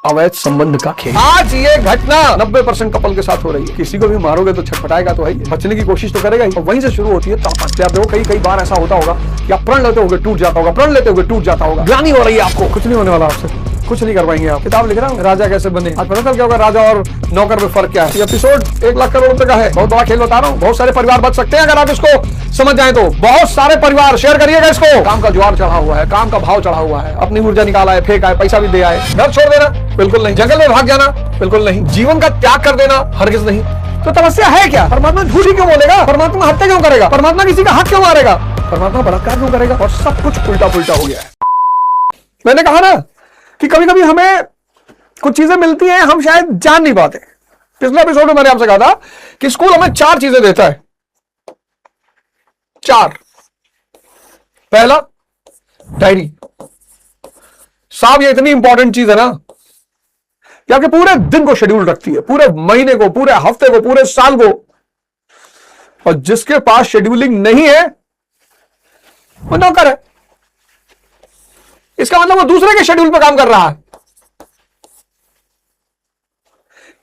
अवैध संबंध का खेल। आज ये घटना 90% कपल के साथ हो रही है। किसी को भी मारोगे तो छटपटाएगा तो है, बचने की कोशिश तो करेगा ही, और वहीं से शुरू होती है ताकत। आप देखो कई बार ऐसा होता होगा कि आप प्रण लेते होगे टूट जाता होगा, प्रण लेते होगे टूट जाता होगा, ग्लानि हो रही है आपको, कुछ नहीं होने वाला आपसे, कुछ नहीं कर पाएंगे आप। किताब लिख रहा हूँ राजा कैसे बने। आज पता चल क्या होगा राजा और नौकर में फर्क क्या है। ये एपिसोड 1 लाख करोड़ रुपए का है, बहुत बड़ा खेल बता रहा हूँ। बहुत सारे परिवार बच सकते हैं अगर आप इसको समझ जाए तो। बहुत सारे परिवार शेयर करिएगा इसको। काम का ज्वार चढ़ा हुआ है, काम का भाव चढ़ा हुआ है, अपनी ऊर्जा निकाला है, फेंका है, पैसा भी दे आए। घर छोड़ देना बिल्कुल नहीं, जंगल में भाग जाना बिल्कुल नहीं, जीवन का त्याग कर देना हरगिज नहीं। तो तपस्या है क्या? परमात्मा झूठी क्यों बोलेगा? परमात्मा हत्या क्यों करेगा? परमात्मा किसी का हक क्यों मारेगा? परमात्मा बलात्कार क्यों करेगा? और सब कुछ उल्टा पुल्टा हो गया है। मैंने कहा ना कि कभी कभी हमें कुछ चीजें मिलती हैं हम शायद जान नहीं पाते। पिछले एपिसोड में मैंने आपसे कहा था कि स्कूल हमें 4 चीजें देता है। 4। पहला, डायरी। साहब ये इतनी इंपॉर्टेंट चीज है ना कि आपके पूरे दिन को शेड्यूल रखती है, पूरे महीने को, पूरे हफ्ते को, पूरे साल को। और जिसके पास शेड्यूलिंग नहीं है वो नौकर है। इसका मतलब वो दूसरे के शेड्यूल पर काम कर रहा है।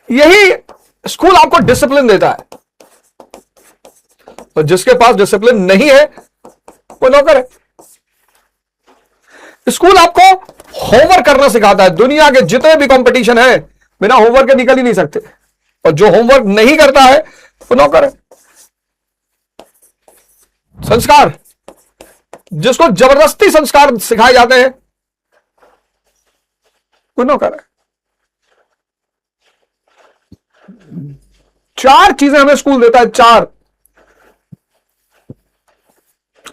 यही स्कूल आपको डिसिप्लिन देता है, और जिसके पास डिसिप्लिन नहीं है वो नौकर है। स्कूल आपको होमवर्क करना सिखाता है। दुनिया के जितने भी कंपटीशन है बिना होमवर्क के निकल ही नहीं सकते, और जो होमवर्क नहीं करता है वो नौकर है। संस्कार, जिसको जबरदस्ती संस्कार सिखाए जाते हैं वो नौकर है। 4 चीजें हमें स्कूल देता है, 4।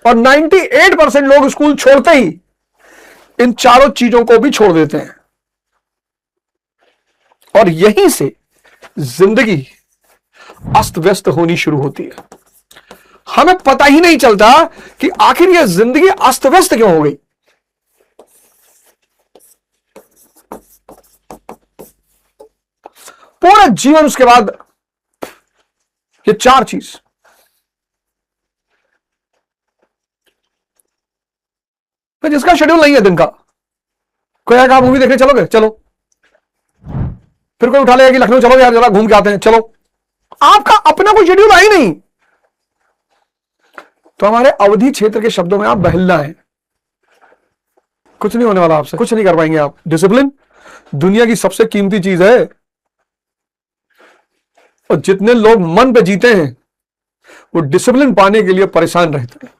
और 98% लोग स्कूल छोड़ते ही इन 4 चीजों को भी छोड़ देते हैं, और यहीं से जिंदगी अस्त व्यस्त होनी शुरू होती है। हमें पता ही नहीं चलता कि आखिर यह जिंदगी अस्त व्यस्त क्यों हो गई। पूरा जीवन उसके बाद ये 4 चीज। तो जिसका शेड्यूल नहीं है दिन का, कोई आएगा मूवी देखने चलोगे, चलो। फिर कोई उठा लेगा कि लखनऊ चलो यार जरा घूम के आते हैं, चलो। आपका अपना कोई शेड्यूल है ही नहीं। तो हमारे अवधि क्षेत्र के शब्दों में आप बहलना है, कुछ नहीं होने वाला आपसे, कुछ नहीं कर पाएंगे आप। डिसिप्लिन दुनिया की सबसे कीमती चीज है, और जितने लोग मन पे जीते हैं वो डिसिप्लिन पाने के लिए परेशान रहते हैं।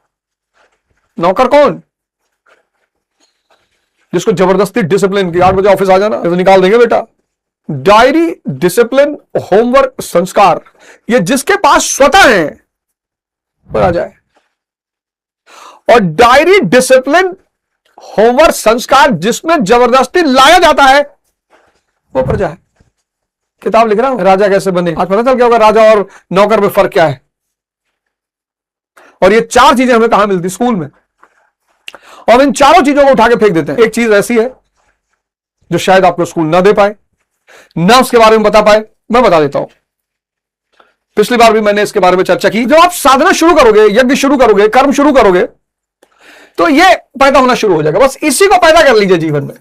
नौकर कौन? जिसको जबरदस्ती डिसिप्लिन की 8 बजे ऑफिस आ जाना, तो निकाल देंगे बेटा। डायरी, डिसिप्लिन, होमवर्क, संस्कार, ये जिसके पास स्वतः है वो आ जाए। और डायरी, डिसिप्लिन, होमवर्क, संस्कार जिसमें जबरदस्ती लाया जाता है वो प्रजा है। किताब लिख रहा हूं राजा कैसे बने। आज पता चल क्या होगा राजा और नौकर में फर्क क्या है। और ये 4 चीजें हमें कहां मिलती? स्कूल में। और इन 4 चीजों को उठा के फेंक देते हैं। एक चीज ऐसी है जो शायद आपको स्कूल ना दे पाए, ना उसके बारे में बता पाए। मैं बता देता हूं, पिछली बार भी मैंने इसके बारे में चर्चा की। जब आप साधना शुरू करोगे, यज्ञ शुरू करोगे, कर्म शुरू करोगे, तो ये पैदा होना शुरू हो जाएगा। बस इसी को पैदा कर लीजिए जीवन में।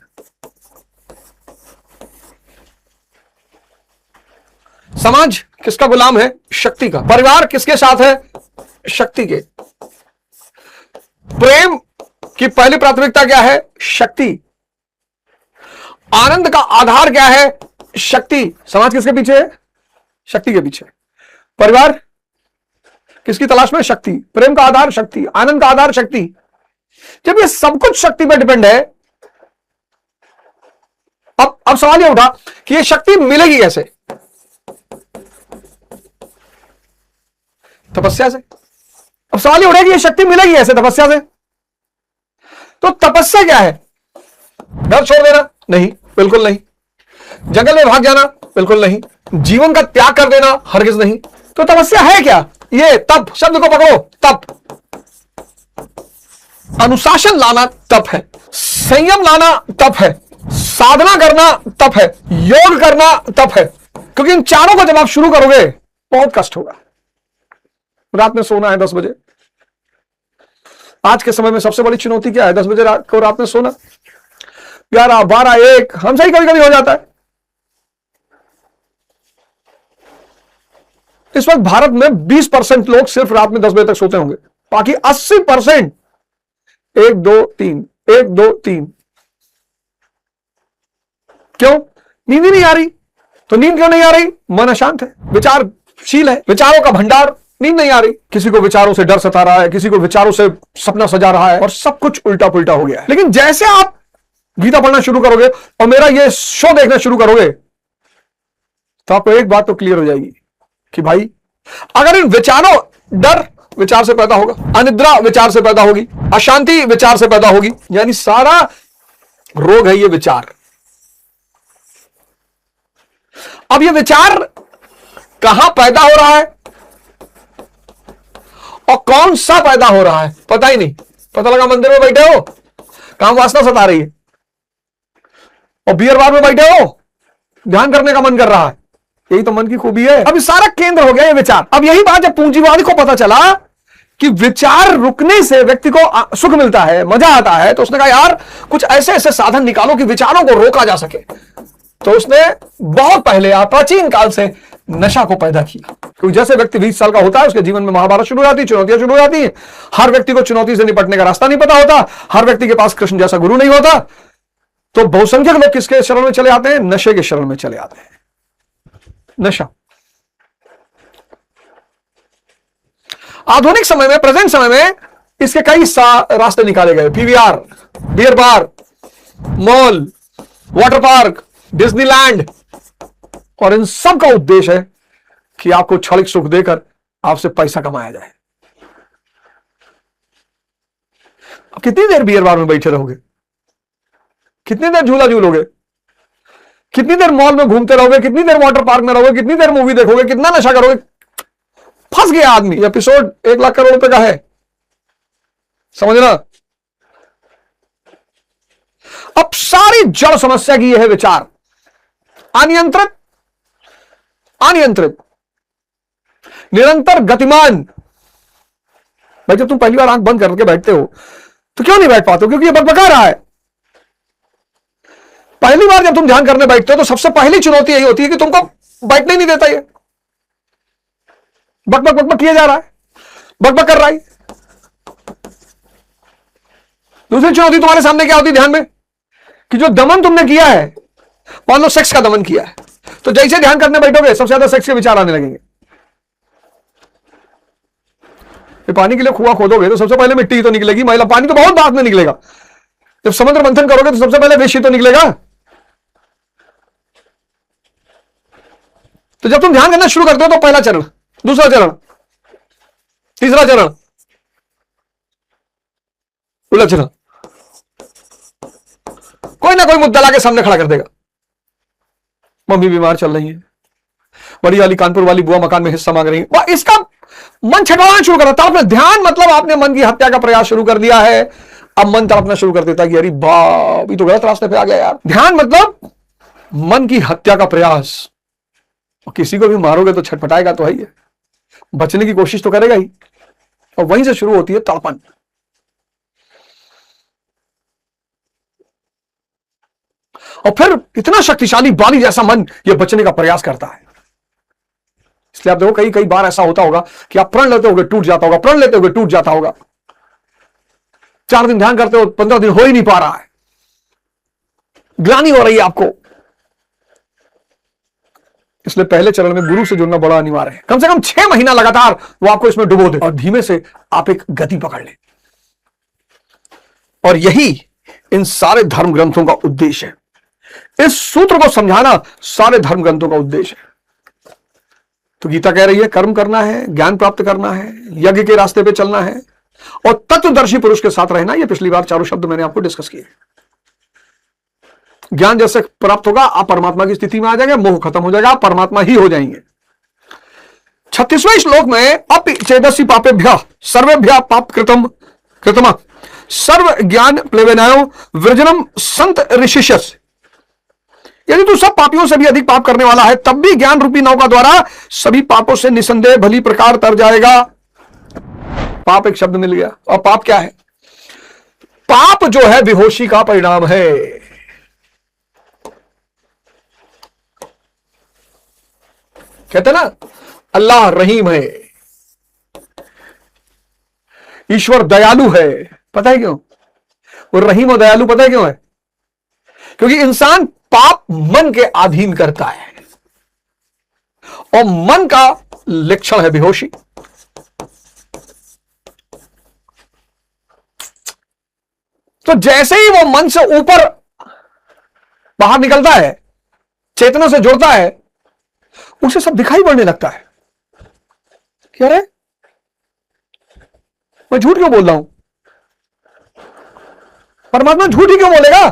समाज किसका गुलाम है? शक्ति का। परिवार किसके साथ है? शक्ति के। प्रेम की पहली प्राथमिकता क्या है? शक्ति। आनंद का आधार क्या है? शक्ति। समाज किसके पीछे है? शक्ति के पीछे। परिवार किसकी तलाश में? शक्ति। प्रेम का आधार शक्ति, आनंद का आधार शक्ति। जब ये सब कुछ शक्ति पर डिपेंड है, अब सवाल ये उठा कि ये शक्ति मिलेगी कैसे? तपस्या से। अब सवाल ये उठा कि ये शक्ति मिलेगी कैसे? तपस्या से। तो तपस्या क्या है? घर छोड़ देना? नहीं, बिल्कुल नहीं। जंगल में भाग जाना? बिल्कुल नहीं। जीवन का त्याग कर देना? हरगिज नहीं। तो तपस्या है क्या? ये तप शब्द को पकड़ो, तप। अनुशासन लाना तप है, संयम लाना तप है, साधना करना तप है, योग करना तप है। क्योंकि इन 4 को जब आप शुरू करोगे बहुत कष्ट होगा। रात में सोना है 10 बजे। आज के समय में सबसे बड़ी चुनौती क्या है? 10 बजे को रात में सोना। 11, 12, 1 हमसे ही कभी कभी हो जाता है। इस वक्त भारत में 20% लोग सिर्फ रात में 10 बजे तक सोते होंगे, बाकी 80% 1 2 3 1 2 3। क्यों? नींद ही नहीं आ रही। तो नींद क्यों नहीं आ रही? मन अशांत है, विचारशील है, विचारों का भंडार, नींद नहीं आ रही। किसी को विचारों से डर सता रहा है, किसी को विचारों से सपना सजा रहा है, और सब कुछ उल्टा पुल्टा हो गया है। लेकिन जैसे आप गीता पढ़ना शुरू करोगे और मेरा ये शो देखना शुरू करोगे तो आपको एक बात तो क्लियर हो जाएगी कि भाई अगर इन विचारों, डर विचार से पैदा होगा, अनिद्रा विचार से पैदा होगी, अशांति विचार से पैदा होगी, यानी सारा रोग है ये विचार। अब ये विचार कहां पैदा हो रहा है और कौन सा पैदा हो रहा है पता ही नहीं। पता लगा मंदिर में बैठे हो, काम वासना सता रही है, और बियर बार में बैठे हो, ध्यान करने का मन कर रहा है। यही तो मन की खूबी है। अब सारा केंद्र हो गया ये विचार। अब यही बात जब पूंजीवादी को पता चला कि विचार रुकने से व्यक्ति को सुख मिलता है, मजा आता है, तो उसने कहा यार कुछ ऐसे ऐसे साधन निकालो कि विचारों को रोका जा सके। तो उसने बहुत पहले, प्राचीन काल से नशा को पैदा किया। क्योंकि जैसे व्यक्ति 20 साल का होता है उसके जीवन में महाभारत शुरू हो जाती है, चुनौतियां शुरू हो जाती हैं। हर व्यक्ति को चुनौती से निपटने का रास्ता नहीं पता होता, हर व्यक्ति के पास कृष्ण जैसा गुरु नहीं होता। तो बहुसंख्यक लोग किसके शरण में चले आते हैं? नशे के शरण में चले आते हैं। नशा आधुनिक समय में, प्रेजेंट समय में इसके कई रास्ते निकाले गए। PVR, beer bar, mall, water park, Disneyland, और इन सब का उद्देश्य है कि आपको क्षणिक सुख देकर आपसे पैसा कमाया जाए। अब कितनी देर बियर बार में बैठे रहोगे? कितनी देर झूला झूलोगे? कितनी देर मॉल में घूमते रहोगे? कितनी देर वाटर पार्क में रहोगे? कितनी देर मूवी देखोगे? कितना नशा करोगे? फंस गया आदमी। एपिसोड 1 लाख करोड़ रुपए का है, समझना। अब सारी जड़ समस्या की यह है विचार, अनियंत्रित, अनियंत्रित, निरंतर गतिमान। भाई जब तुम पहली बार आंख बंद करके बैठते हो तो क्यों नहीं बैठ पाते हो? क्योंकि ये बकबका रहा है। पहली बार जब तुम ध्यान करने बैठते हो तो सबसे पहली चुनौती यही होती है कि तुमको बैठने नहीं देता। ये बकबक बकबक किया जा रहा है, बकबक कर रहा है। दूसरी चुनौती तुम्हारे सामने क्या होती है ध्यान में? कि जो दमन तुमने किया है, मान लो सेक्स का दमन किया है, तो जैसे ध्यान करने बैठोगे सबसे ज्यादा सेक्स के विचार आने लगेंगे। पानी के लिए कुआं खोदोगे तो सबसे पहले मिट्टी तो निकलेगी, महिला पानी तो बहुत बाद में निकलेगा। जब समुद्र मंथन करोगे तो सबसे पहले वेश्या तो निकलेगा। तो जब तुम ध्यान करना शुरू करते हो तो पहला चरण, दूसरा चरण, तीसरा चरण, उलझना, कोई ना कोई मुद्दा लाके सामने खड़ा कर देगा। मम्मी बीमार चल रही है, बड़ी वाली कानपुर वाली बुआ मकान में हिस्सा मांग रही है, इसका मन छटवाना शुरू कर देता है। आपने ध्यान मतलब आपने मन की हत्या का प्रयास शुरू कर दिया है। अब मन तड़पना शुरू कर देता है कि अरे बाप ये तो गलत रास्ते पे आ गया यार। ध्यान मतलब मन की हत्या का प्रयास। और किसी को भी मारोगे तो छटपटाएगा तो है ही, बचने की कोशिश तो करेगा ही, और वहीं से शुरू होती है तड़पन। और फिर इतना शक्तिशाली बाली जैसा मन ये बचने का प्रयास करता है। इसलिए आप देखो कई बार ऐसा होता होगा कि आप प्रण लेते होगे टूट जाता होगा, प्रण लेते होगे टूट जाता होगा। 4 दिन ध्यान करते हो, 15 दिन हो ही नहीं पा रहा है, ग्लानि हो रही है आपको। इसलिए पहले चरण में गुरु से जुड़ना बड़ा अनिवार्य है। कम से कम 6 महीना लगातार वो आपको इसमें डुबो दे और धीमे से आप एक गति पकड़ ले। और यही इन सारे धर्म ग्रंथों का उद्देश्य है। इस सूत्र को समझाना सारे धर्म ग्रंथों का उद्देश्य है। तो गीता कह रही है कर्म करना है, ज्ञान प्राप्त करना है, यज्ञ के रास्ते पे चलना है और तत्वदर्शी पुरुष के साथ रहना। ये पिछली बार 4 शब्द मैंने आपको डिस्कस किए। ज्ञान जैसे प्राप्त होगा आप परमात्मा की स्थिति में आ जाएंगे, मोह खत्म हो जाएगा, आप परमात्मा ही हो जाएंगे। 36वें श्लोक में अपि चेदसि पापेभ्यः सर्वेभ्यः पाप कृतम सर्व ज्ञान प्लेवेनायो वृजनम संत ऋषिशस्। यदि तू सब पापियों से भी अधिक पाप करने वाला है तब भी ज्ञान रूपी नौका द्वारा सभी पापों से निसंदेह भली प्रकार तर जाएगा। पाप एक शब्द मिल गया। और पाप क्या है? पाप जो है बेहोशी का परिणाम है। कहते ना अल्लाह रहीम है, ईश्वर दयालु है। पता है क्यों वो रहीम और दयालु? पता है क्यों है? क्योंकि इंसान पाप मन के अधीन करता है और मन का लक्षण है बेहोशी। तो जैसे ही वो मन से ऊपर बाहर निकलता है, चेतना से जुड़ता है, उसे सब दिखाई पड़ने लगता है। क्या रे, मैं झूठ क्यों बोल रहा हूं? परमात्मा झूठ ही क्यों बोलेगा?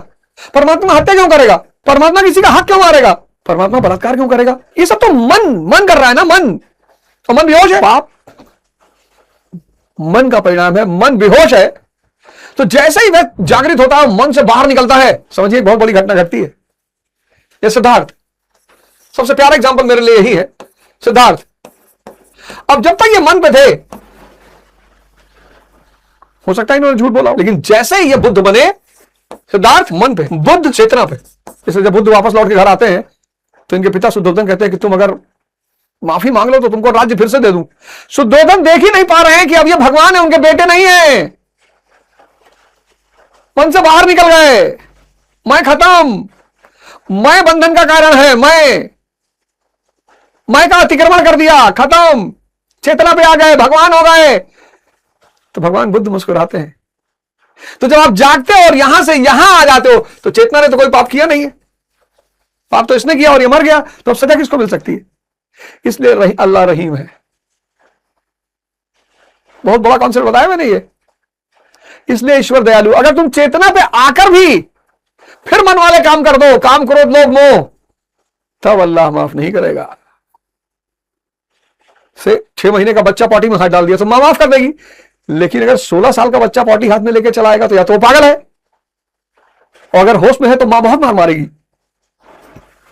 परमात्मा हत्या क्यों करेगा? परमात्मा किसी का हक क्यों मारेगा? परमात्मा बलात्कार क्यों करेगा? ये सब तो मन कर रहा है ना। मन तो मन बेहोश है। पाप मन का परिणाम है, मन बेहोश है। तो जैसे ही वह जागृत होता है, मन से बाहर निकलता है, समझिए एक बहुत बड़ी घटना घटती है। ये सिद्धार्थ, सबसे प्यारा एग्जांपल मेरे लिए यही है। सिद्धार्थ अब जब तक ये मन पे थे, हो सकता है इन्होंने झूठ बोला, लेकिन जैसे ही ये बुद्ध बने, सिद्धार्थ मन पे, बुद्ध चेतना पे। इसलिए जब बुद्ध वापस लौट के घर आते हैं तो इनके पिता शुद्धोधन कहते हैं कि तुम अगर माफी मांग लो तो तुमको राज्य फिर से दे दूं। शुद्धोधन देख ही नहीं पा रहे हैं कि अब ये भगवान है, उनके बेटे नहीं है। मन से बाहर निकल गए। मैं खत्म, मैं बंधन का कारण है, मैं का अतिक्रमण कर दिया, खत्म। चेतना पे आ गए, भगवान हो गए। तो भगवान बुद्ध मुस्कुराते हैं। तो जब आप जागते हो और यहां से यहां आ जाते हो, तो चेतना ने तो कोई पाप किया नहीं है, पाप तो इसने किया और ये मर गया, तो अब सजा किसको मिल सकती है? इसलिए अल्लाह रहीम है। बहुत बड़ा कॉन्सेप्ट बताया मैंने ये। इसलिए ईश्वर दयालु। अगर तुम चेतना पे आकर भी फिर मन वाले काम कर दो, काम क्रोध लोभ मोह, तब अल्लाह माफ नहीं करेगा। से 6 महीने का बच्चा पॉटी में हाथ डाल दिया तो मां माफ कर देगी, लेकिन अगर 16 साल का बच्चा पॉटी हाथ में लेके चलाएगा तो या तो वो पागल है, और अगर होश में है तो मां बहुत मार मारेगी।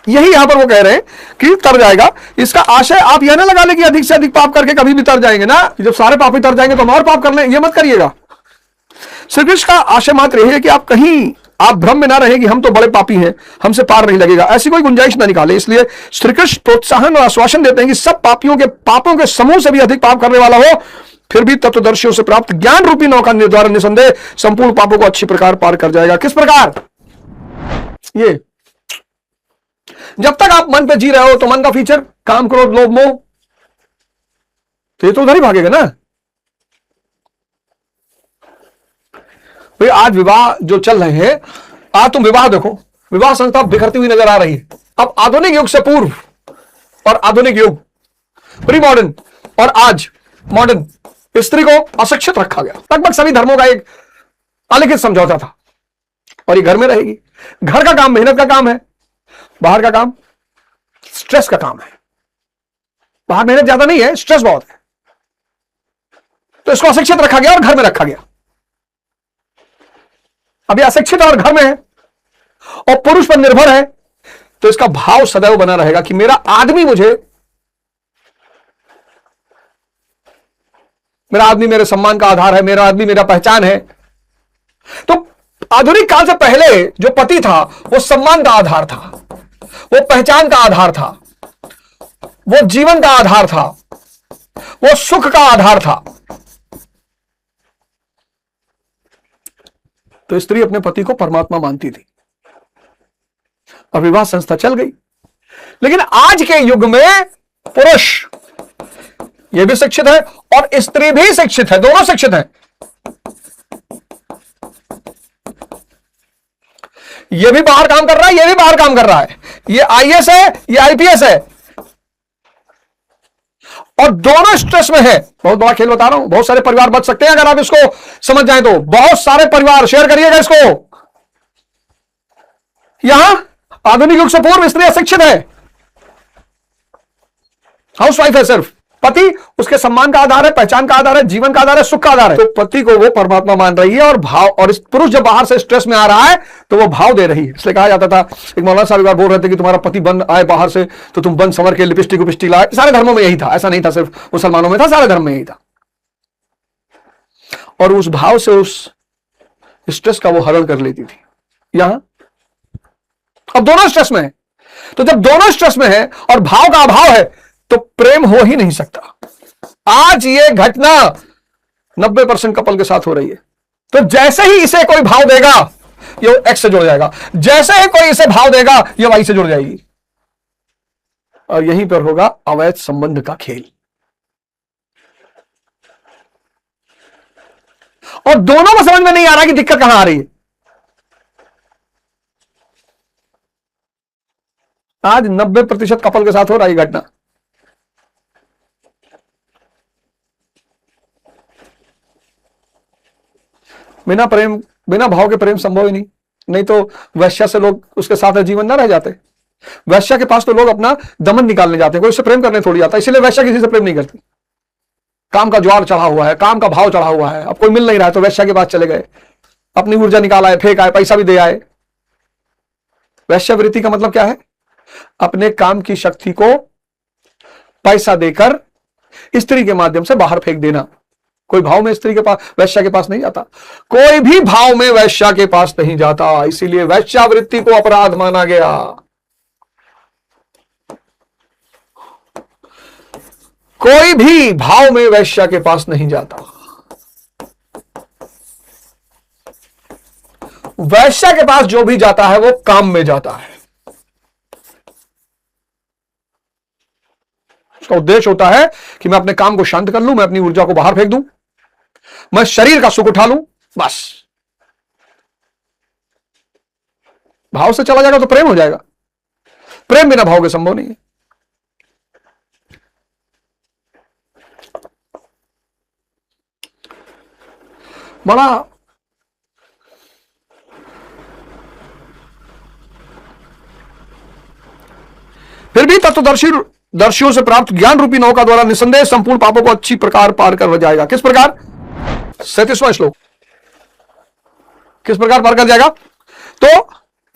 यही यहां पर वो कह रहे हैं कि तर जाएगा। इसका आशय आप यह ना लगा ले कि अधिक से अधिक पाप करके कभी भी तर जाएंगे ना, जब सारे पाप ही तर जाएंगे तो हम और पाप कर लें, ये मत करिएगा। श्री कृष्ण का आशय मात्र यह है कि आप कहीं आप भ्रम में ना रहे कि हम तो बड़े पापी हैं, हमसे पार नहीं लगेगा, ऐसी कोई गुंजाइश ना निकाले। इसलिए श्री कृष्ण प्रोत्साहन और आश्वासन देते हैं कि सब पापियों के पापों के समूह से भी अधिक पाप करने वाला हो, फिर भी तत्वदर्शियों से प्राप्त ज्ञान रूपी नौका द्वारा निसंदेह संपूर्ण पापों को अच्छी प्रकार पार कर जाएगा। किस प्रकार? ये जब तक आप मन पे जी रहे हो तो मन का फीचर काम क्रोध लोभ मोह, तो ये तो उधर ही भागेगा ना। भाई आज विवाह जो चल रहे हैं, आज तुम विवाह देखो, विवाह संस्था बिखरती हुई नजर आ रही है। अब आधुनिक युग से पूर्व और आधुनिक युग, प्री मॉडर्न और आज मॉडर्न, स्त्री को अशिक्षित रखा गया। लगभग सभी धर्मों का एक अलिखित समझौता था, और ये घर में रहेगी। घर का काम मेहनत का काम है, बाहर का काम स्ट्रेस का काम है। बाहर मेहनत ज्यादा नहीं है, स्ट्रेस बहुत है, तो इसको अशिक्षित रखा गया और घर में रखा गया। अभी अशिक्षित और घर में है और पुरुष पर निर्भर है, तो इसका भाव सदैव बना रहेगा कि मेरा आदमी मेरा आदमी मेरे सम्मान का आधार है, मेरा आदमी मेरा पहचान है। तो आधुनिक काल से पहले जो पति था वो सम्मान का आधार था, वो पहचान का आधार था, वो जीवन का आधार था, वो सुख का आधार था। तो स्त्री अपने पति को परमात्मा मानती थी और विवाह संस्था चल गई। लेकिन आज के युग में पुरुष यह भी शिक्षित है और स्त्री भी शिक्षित है, दोनों शिक्षित हैं। ये भी बाहर काम कर रहा है, ये भी बाहर काम कर रहा है, ये आईएएस है, ये आईपीएस है, और दोनों स्ट्रेस में है। बहुत बड़ा खेल बता रहा हूं, बहुत सारे परिवार बच सकते हैं अगर आप इसको समझ जाएं तो। बहुत सारे परिवार, शेयर करिएगा इसको। यहां आधुनिक युग से पूर्व स्त्री अशिक्षित है, हाउसवाइफ है सिर्फ। पति उसके सम्मान का आधार है, पहचान का आधार है, जीवन का आधार है, सुख का आधार है। तो पति को वो परमात्मा मान रही है और भाव, और पुरुष जब बाहर से स्ट्रेस में आ रहा है तो वो भाव दे रही है। इसलिए कहा जाता था, एक मौलाना साहब एक बार बोल रहे थे कि तुम्हारा पति बन आए बाहर से तो तुम बन संवर के लिपस्टिक विपस्टिक लाए। सारे धर्मों में यही था, ऐसा नहीं था सिर्फ मुसलमानों में था, सारे धर्म में यही था। और उस भाव से उस स्ट्रेस का वो हरण कर लेती थी। यहां अब दोनों स्ट्रेस में है, तो जब दोनों स्ट्रेस में है और भाव का अभाव है, तो प्रेम हो ही नहीं सकता। आज ये घटना 90% कपल के साथ हो रही है। तो जैसे ही इसे कोई भाव देगा ये एक्स से जुड़ जाएगा, जैसे ही कोई इसे भाव देगा ये वाई से जुड़ जाएगी, और यहीं पर होगा अवैध संबंध का खेल। और दोनों को समझ में नहीं आ रहा कि दिक्कत कहां आ रही है। आज 90% कपल के साथ हो रहा है घटना। बिना प्रेम, बिना भाव के प्रेम संभव ही नहीं। नहीं तो वैश्या से लोग उसके साथ जीवन ना रह जाते। वैश्या के पास तो लोग अपना दमन निकालने जाते हैं, कोई उससे प्रेम करने थोड़ी आता, इसलिए वैश्या किसी से प्रेम नहीं करती। काम का ज्वार चढ़ा हुआ है, काम का भाव चढ़ा हुआ है, अब कोई मिल नहीं रहा है तो वैश्या के पास चले गए, अपनी ऊर्जा निकाल आए, फेंक आए, पैसा भी दे आए। वैश्यावृत्ति का मतलब क्या है? अपने काम की शक्ति को पैसा देकर स्त्री के माध्यम से बाहर फेंक देना। कोई भाव में स्त्री के पास, वैश्या के पास नहीं जाता, कोई भी भाव में वैश्या के पास नहीं जाता। इसीलिए वैश्यावृत्ति को अपराध माना गया। कोई भी भाव में वैश्या के पास नहीं जाता। वैश्या के पास जो भी जाता है वो काम में जाता है। उसका उद्देश्य होता है कि मैं अपने काम को शांत कर लूं, मैं अपनी ऊर्जा को बाहर फेंक दूं, मैं शरीर का सुख उठा लूं, बस। भाव से चला जाएगा तो प्रेम हो जाएगा। प्रेम बिना भाव के संभव नहीं है। बड़ा फिर भी तत्वदर्शियों से प्राप्त ज्ञान रूपी नौका द्वारा निसंदेह संपूर्ण पापों को अच्छी प्रकार पार कर जाएगा। किस प्रकार? 37वां श्लोक। किस प्रकार पार कर जाएगा? तो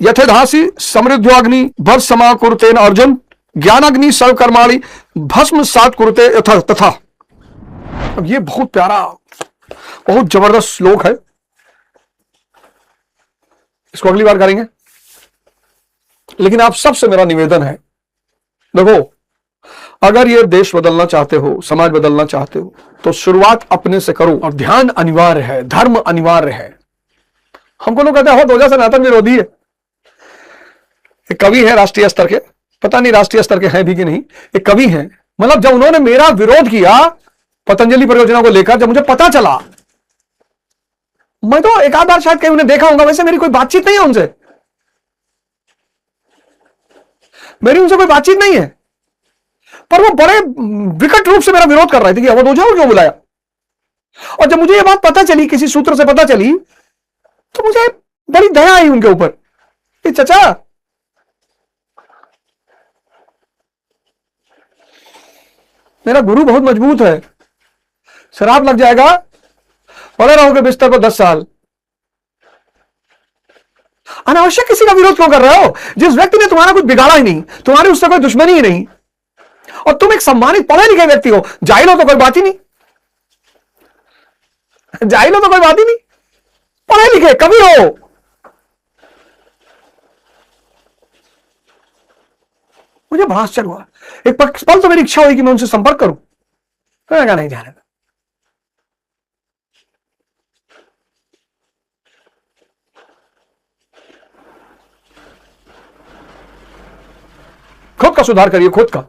यथेधासी समृद्ध्वाग्नि भर समा कुरुतेन अर्जुन ज्ञानाग्नि सर्वकर्माणि भस्म सात कुरुते तथा। अब ये बहुत प्यारा, बहुत जबरदस्त श्लोक है, इसको अगली बार करेंगे। लेकिन आप सबसे मेरा निवेदन है, देखो, अगर ये देश बदलना चाहते हो, समाज बदलना चाहते हो, तो शुरुआत अपने से करो। और ध्यान अनिवार्य है, धर्म अनिवार्य है। हमको लोग कहते हैं हो तो सनातन विरोधी है। एक कवि है राष्ट्रीय स्तर के, पता नहीं राष्ट्रीय स्तर के हैं भी कि नहीं, एक कवि हैं, मतलब जब उन्होंने मेरा विरोध किया पतंजलि परियोजना को लेकर, जब मुझे पता चला, मैं तो एक आध बार शायद कहीं उन्हें देखा होगा, वैसे मेरी कोई बातचीत नहीं है उनसे, मेरी उनसे कोई बातचीत नहीं है, पर वो बड़े विकट रूप से मेरा विरोध कर रहे थे कि अवध ओझा को क्यों बुलाया। और जब मुझे ये बात पता चली, किसी सूत्र से पता चली, तो मुझे बड़ी दया आई उनके ऊपर। ये चचा, मेरा गुरु बहुत मजबूत है, शराब लग जाएगा, पड़े रहोगे बिस्तर पर 10 साल, अनावश्यक किसी का विरोध क्यों कर रहे हो? जिस व्यक्ति ने तुम्हारा कुछ बिगाड़ा ही नहीं, तुम्हारी उससे कोई दुश्मनी ही नहीं, और तुम एक सम्मानित पढ़े लिखे व्यक्ति हो, जाहिल हो तो कोई बात ही नहीं, जाहिल हो तो कोई बात ही नहीं, पढ़े लिखे कवि हो। मुझे बड़ा आश्चर्य हुआ, एक पल तो मेरी इच्छा हुई कि मैं उनसे संपर्क करूं, मैंने कहा नहीं जाने दो। खुद का सुधार करिए, खुद का,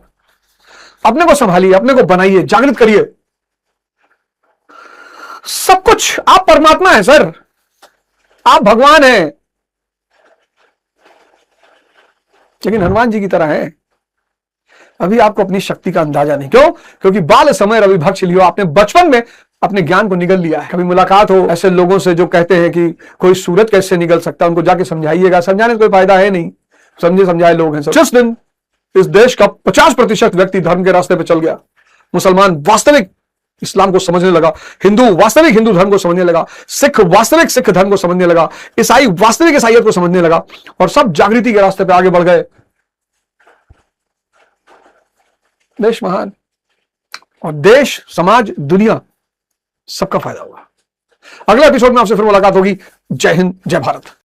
अपने को संभालिए, अपने को बनाइए, जागृत करिए। सब कुछ आप परमात्मा है सर, आप भगवान हैं, लेकिन हनुमान जी की तरह हैं। अभी आपको अपनी शक्ति का अंदाजा नहीं। क्यों? क्योंकि बाल समय रवि भक्ष लियो, आपने बचपन में अपने ज्ञान को निगल लिया है। कभी मुलाकात हो ऐसे लोगों से जो कहते हैं कि कोई सूरज कैसे निगल सकता है, उनको जाके समझाइएगा। समझाने से कोई फायदा है नहीं, समझे समझाए लोग हैं सब। जिस दिन इस देश का 50% व्यक्ति धर्म के रास्ते पे चल गया, मुसलमान वास्तविक इस्लाम को समझने लगा, हिंदू वास्तविक हिंदू धर्म को समझने लगा, सिख वास्तविक सिख धर्म को समझने लगा, ईसाई वास्तविक ईसाइयत को समझने लगा, और सब जागृति के रास्ते पे आगे बढ़ गए, देश महान, और देश, समाज, दुनिया सबका फायदा होगा। अगले एपिसोड में आपसे फिर मुलाकात होगी। जय हिंद, जय भारत।